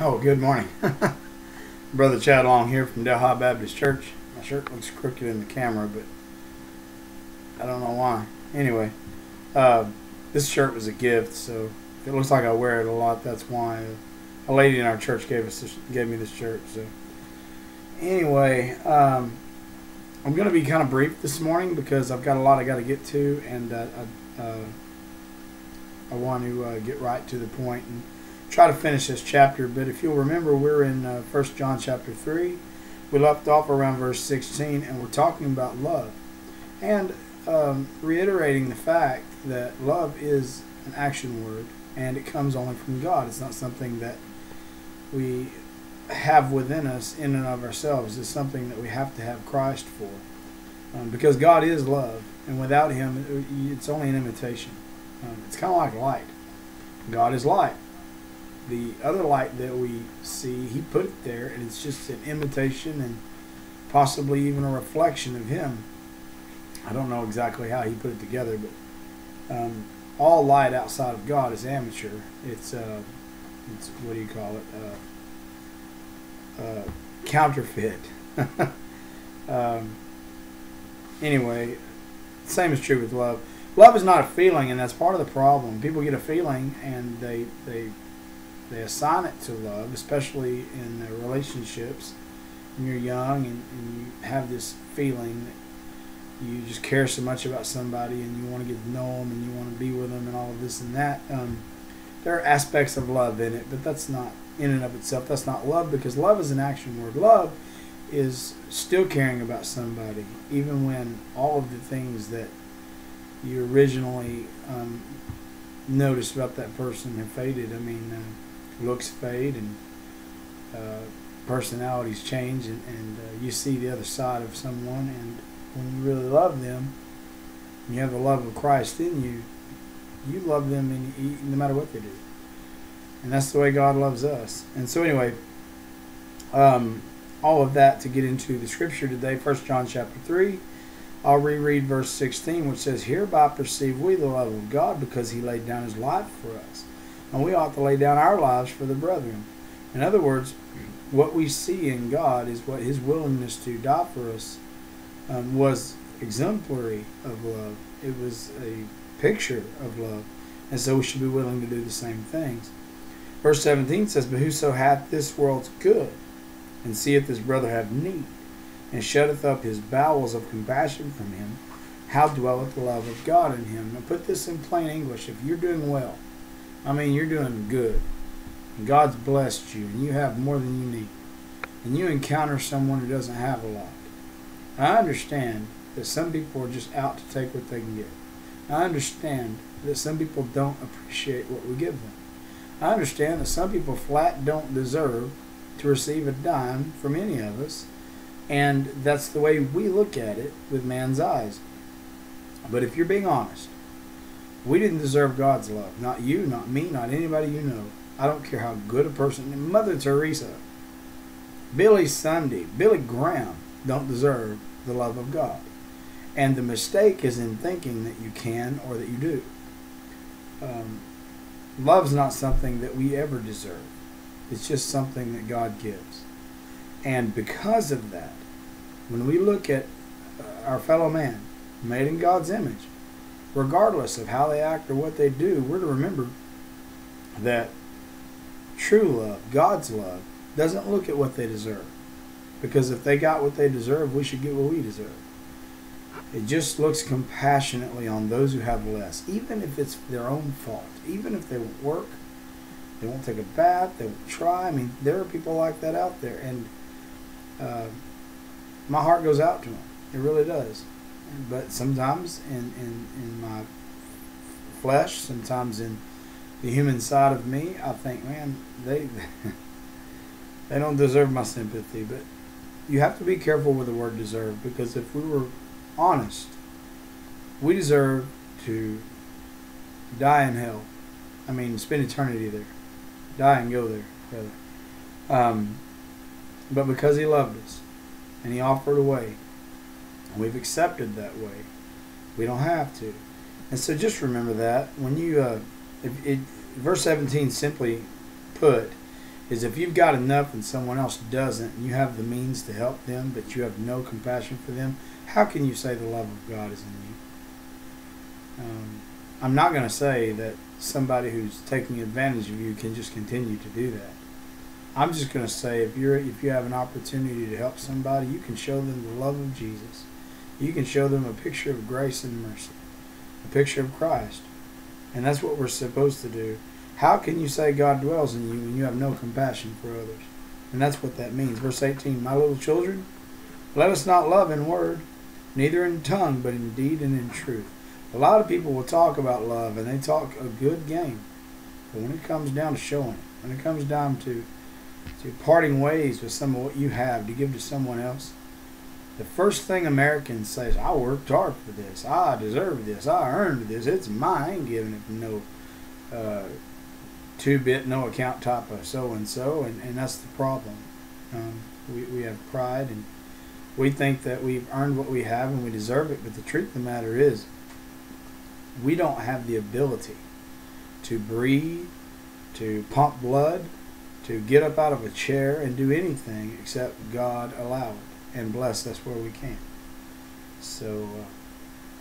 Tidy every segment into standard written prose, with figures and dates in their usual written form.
Oh, good morning. Brother Chad Long here from Delhi Baptist Church. My shirt looks crooked in the camera, but I don't know why. Anyway, this shirt was a gift, so if it looks like I wear it a lot, that's why. A lady in our church gave me this shirt. So anyway, I'm going to be kind of brief this morning because I've got a lot I got to get to, and I want to get right to the point and try to finish this chapter. But if you'll remember, we're in 1 John chapter 3. We left off around verse 16, and we're talking about love. And reiterating the fact that love is an action word, and it comes only from God. It's not something that we have within us in and of ourselves. It's something that we have to have Christ for. Because God is love, and without Him, it's only an imitation. It's kind of like light. God is light. The other light that we see, He put it there, and it's just an imitation and possibly even a reflection of Him. I don't know exactly how He put it together, but all light outside of God is amateur. It's what do you call it? Counterfeit. Anyway, same is true with love. Love is not a feeling, and that's part of the problem. People get a feeling, and they assign it to love, especially in their relationships. When you're young and you have this feeling that you just care so much about somebody and you want to get to know them and you want to be with them and all of this and that. There are aspects of love in it, but that's not, in and of itself, that's not love, because love is an action word. Love is still caring about somebody, even when all of the things that you originally noticed about that person have faded. I mean, looks fade and personalities change, and you see the other side of someone, and when you really love them, you have the love of Christ in you, you love them no matter what they do. And that's the way God loves us. And so anyway, all of that to get into the scripture today, 1 John chapter 3. I'll reread verse 16, which says, "Hereby perceive we the love of God, because He laid down His life for us. And we ought to lay down our lives for the brethren." In other words, what we see in God is what His willingness to die for us was exemplary of love. It was a picture of love. And so we should be willing to do the same things. Verse 17 says, "But whoso hath this world's good, and seeth his brother have need, and shutteth up his bowels of compassion from him, how dwelleth the love of God in him?" Now put this in plain English. If you're doing well, I mean you're doing good, and God's blessed you, and you have more than you need, and you encounter someone who doesn't have a lot, I understand that some people are just out to take what they can get. I understand that some people don't appreciate what we give them. I understand that some people flat don't deserve to receive a dime from any of us, and that's the way we look at it with man's eyes. But if you're being honest, we didn't deserve God's love. Not you, not me, not anybody you know. I don't care how good a person. Mother Teresa, Billy Sunday, Billy Graham don't deserve the love of God. And the mistake is in thinking that you can or that you do. Love's not something that we ever deserve. It's just something that God gives. And because of that, when we look at our fellow man, made in God's image, regardless of how they act or what they do, we're to remember that true love, God's love, doesn't look at what they deserve. Because if they got what they deserve, we should get what we deserve. It just looks compassionately on those who have less, even if it's their own fault, even if they won't work, they won't take a bath, they won't try. I mean, there are people like that out there, and my heart goes out to them. It really does. But sometimes in my flesh, sometimes in the human side of me, I think, man, they don't deserve my sympathy. But you have to be careful with the word deserve, because if we were honest, we deserve to die in hell. I mean, spend eternity there. Die and go there, rather. But because He loved us, and He offered a way, and we've accepted that way, we don't have to. And so just remember that. When you, verse 17 simply put, is if you've got enough and someone else doesn't, and you have the means to help them, but you have no compassion for them, how can you say the love of God is in you? I'm not going to say that somebody who's taking advantage of you can just continue to do that. I'm just going to say if you have an opportunity to help somebody, you can show them the love of Jesus. You can show them a picture of grace and mercy, a picture of Christ. And that's what we're supposed to do. How can you say God dwells in you when you have no compassion for others? And that's what that means. Verse 18, my little children, let us not love in word, neither in tongue, but in deed and in truth. A lot of people will talk about love, and they talk a good game. But when it comes down to showing it, when it comes down to parting ways with some of what you have to give to someone else, the first thing Americans say is, I worked hard for this. I deserve this. I earned this. It's mine. I ain't giving it to no two-bit, no account type of so-and-so. And that's the problem. We have pride, and we think that we've earned what we have and we deserve it. But the truth of the matter is, we don't have the ability to breathe, to pump blood, to get up out of a chair and do anything except God allow it and bless us where we can. So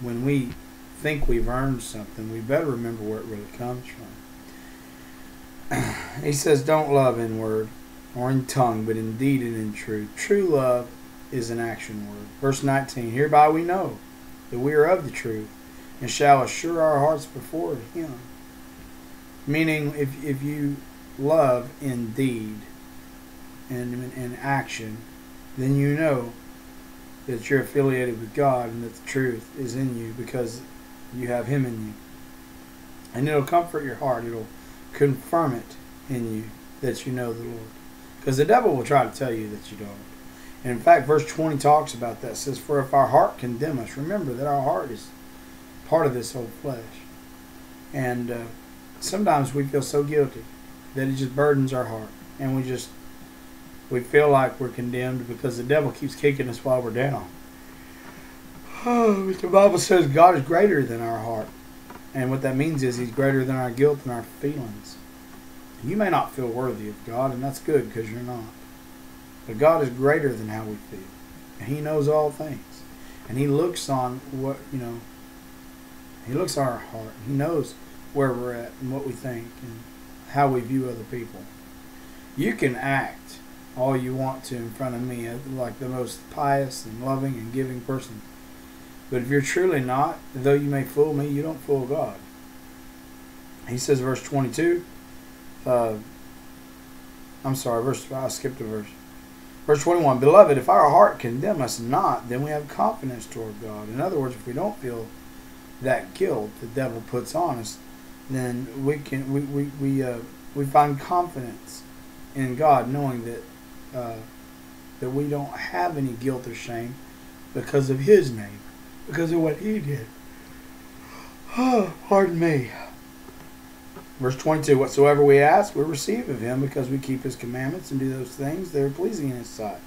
when we think we've earned something, we better remember where it really comes from. He says, don't love in word or in tongue, but in deed and in truth. True love is an action word. Verse 19, hereby we know that we are of the truth and shall assure our hearts before Him. Meaning, if you love in deed and in action, then you know that you're affiliated with God and that the truth is in you because you have Him in you. And it'll comfort your heart. It'll confirm it in you that you know the Lord. Because the devil will try to tell you that you don't. And in fact, verse 20 talks about that. It says, for if our heart condemn us, remember that our heart is part of this whole flesh. And sometimes we feel so guilty that it just burdens our heart. And we feel like we're condemned because the devil keeps kicking us while we're down. But the Bible says God is greater than our heart. And what that means is He's greater than our guilt and our feelings. You may not feel worthy of God, and that's good because you're not. But God is greater than how we feel. And He knows all things. And He looks on what, He looks on our heart. He knows where we're at and what we think and how we view other people. You can act all you want to in front of me like the most pious and loving and giving person. But if you're truly not, though you may fool me, you don't fool God. He says, verse 22, I skipped a verse. Verse 21, beloved, if our heart condemn us not, then we have confidence toward God. In other words, if we don't feel that guilt the devil puts on us, then we find confidence in God, knowing that we don't have any guilt or shame because of His name, because of what He did. Oh, pardon me. Verse 22, whatsoever we ask, we receive of Him because we keep His commandments and do those things that are pleasing in His sight.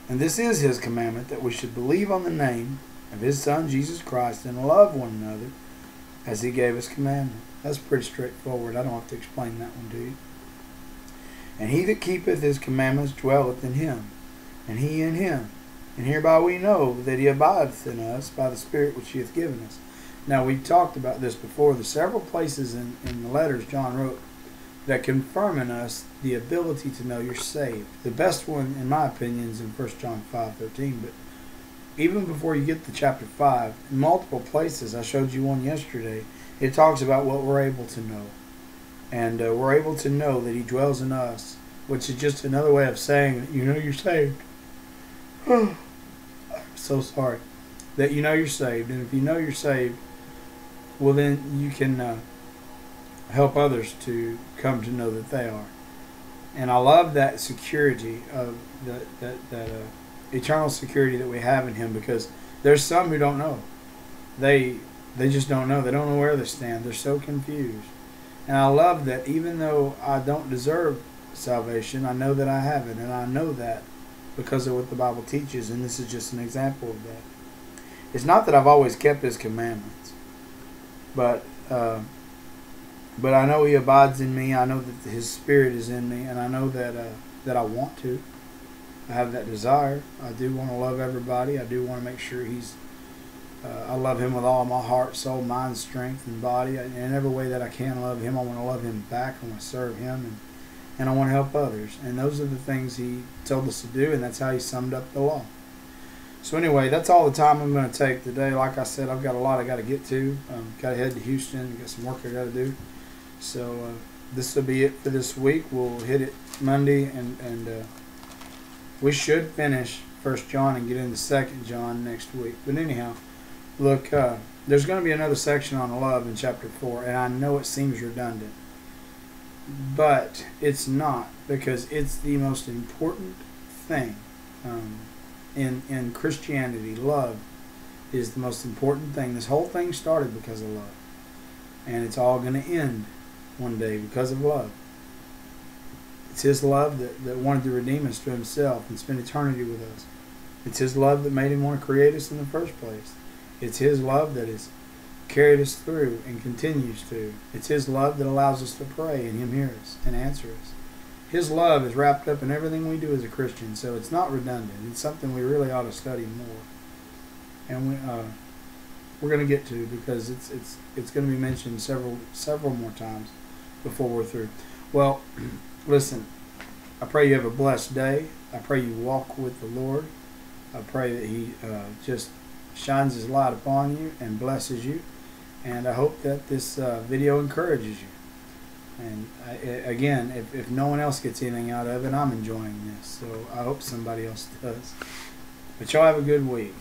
And this is His commandment, that we should believe on the name of His Son, Jesus Christ, and love one another as He gave us commandment. That's pretty straightforward. I don't have to explain that one to you. And he that keepeth His commandments dwelleth in Him, and He in him. And hereby we know that He abideth in us by the Spirit which He hath given us. Now, we've talked about this before. There's several places in the letters John wrote that confirm in us the ability to know you're saved. The best one, in my opinion, is in 1 John 5:13. But even before you get to chapter 5, in multiple places, I showed you one yesterday, it talks about what we're able to know. And we're able to know that He dwells in us, which is just another way of saying that you know you're saved. I'm so sorry. That you know you're saved. And if you know you're saved, well, then you can help others to come to know that they are. And I love that security of that eternal security that we have in Him, because there's some who don't know. They just don't know. They don't know where they stand. They're so confused. And I love that even though I don't deserve salvation, I know that I have it. And I know that because of what the Bible teaches. And this is just an example of that. It's not that I've always kept His commandments, but But I know He abides in me. I know that His Spirit is in me, and I know that that I want to. I have that desire. I do want to love everybody. I do want to make sure I love Him with all my heart, soul, mind, strength, and body. In every way that I can love Him, I want to love Him back. I want to serve Him, and I want to help others. And those are the things He told us to do, and that's how He summed up the law. So anyway, that's all the time I'm going to take today. Like I said, I've got a lot I got to get to. Got to head to Houston. Got some work I got to do. So this will be it for this week. We'll hit it Monday, and we should finish 1 John and get into 2 John next week. But anyhow, look, there's going to be another section on love in chapter 4, and I know it seems redundant, but it's not, because it's the most important thing in Christianity. Love is the most important thing. This whole thing started because of love, and it's all going to end one day because of love. It's His love that wanted to redeem us to Himself and spend eternity with us. It's His love that made Him want to create us in the first place. It's His love that has carried us through and continues to. It's His love that allows us to pray and Him hear us and answer us. His love is wrapped up in everything we do as a Christian, so it's not redundant. It's something we really ought to study more. And we're going to get to, because it's going to be mentioned several more times before we're through. Well, listen, I pray you have a blessed day. I pray you walk with the Lord. I pray that He just shines His light upon you and blesses you. And I hope that this video encourages you. And again, if no one else gets anything out of it, I'm enjoying this. So I hope somebody else does. But y'all have a good week.